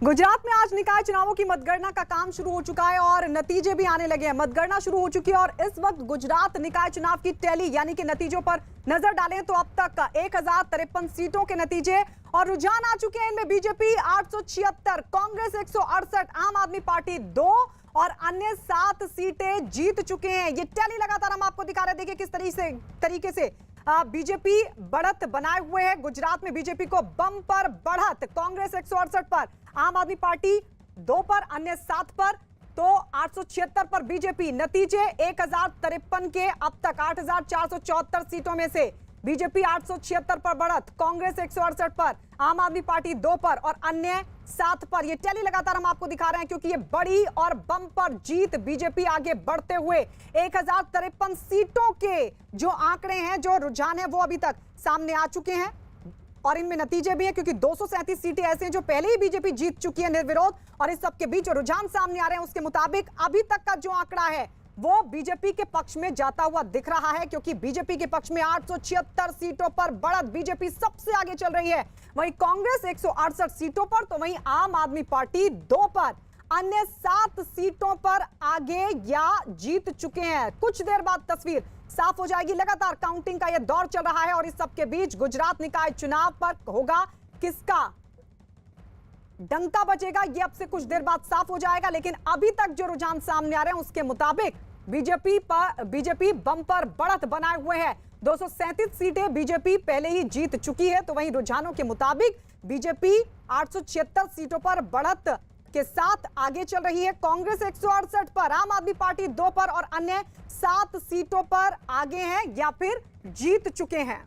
गुजरात में आज निकाय चुनावों की मतगणना का काम शुरू हो चुका है और नतीजे भी आने लगे हैं। मतगणना शुरू हो चुकी है और इस वक्त गुजरात निकाय चुनाव की टैली यानी कि नतीजों पर नजर डालें तो अब तक 1053 सीटों के नतीजे और रुझान आ चुके हैं। इनमें बीजेपी 876, कांग्रेस 168, आम आदमी पार्टी 2 और अन्य 7 सीटें जीत चुके हैं। ये टैली लगातार हम आपको दिखा रहे हैं। देखिए किस तरीके से बीजेपी बढ़त बनाए हुए है। गुजरात में बीजेपी को बम्पर बढ़त, कांग्रेस 168 पर, आम आदमी पार्टी 2 पर, अन्य 7 पर, तो 876 पर बीजेपी। नतीजे 1053 के अब तक 8474 सीटों में से बीजेपी 876 पर बढ़त, कांग्रेस 168 पर, आम आदमी पार्टी 2 पर और अन्य 7 पर। ये टैली लगातार हम आपको दिखा रहे हैं क्योंकि ये बड़ी और बम्पर जीत, बीजेपी आगे बढ़ते हुए 1053 सीटों के जो आंकड़े हैं, जो रुझान है, वो अभी तक सामने आ चुके हैं और इनमें नतीजे भी हैं क्योंकि 237 सीटें ऐसे हैं जो पहले ही बीजेपी जीत चुकी है निर्विरोध। और इस सबके बीच जो रुझान सामने आ रहे हैं उसके मुताबिक अभी तक का जो आंकड़ा है वो बीजेपी के पक्ष में जाता हुआ दिख रहा है क्योंकि बीजेपी के पक्ष में 876 सीटों पर बढ़त, बीजेपी सबसे आगे चल रही है। वहीं कांग्रेस 168 सीटों पर, तो वहीं आम आदमी पार्टी 2 पर, अन्य 7 सीटों पर आगे या जीत चुके हैं। कुछ देर बाद तस्वीर साफ हो जाएगी। लगातार काउंटिंग का यह दौर चल रहा है और इस सबके बीच गुजरात निकाय चुनाव पर होगा किसका डंका बजेगा, ये अब से कुछ देर बाद साफ हो जाएगा। लेकिन अभी तक जो रुझान सामने आ रहे हैं उसके मुताबिक बीजेपी बम्पर बढ़त बनाए हुए है। 237 सीटें बीजेपी पहले ही जीत चुकी है, तो वहीं रुझानों के मुताबिक बीजेपी 876 सीटों पर बढ़त के साथ आगे चल रही है। कांग्रेस 168 पर, आम आदमी पार्टी 2 पर और अन्य 7 सीटों पर आगे हैं या फिर जीत चुके हैं।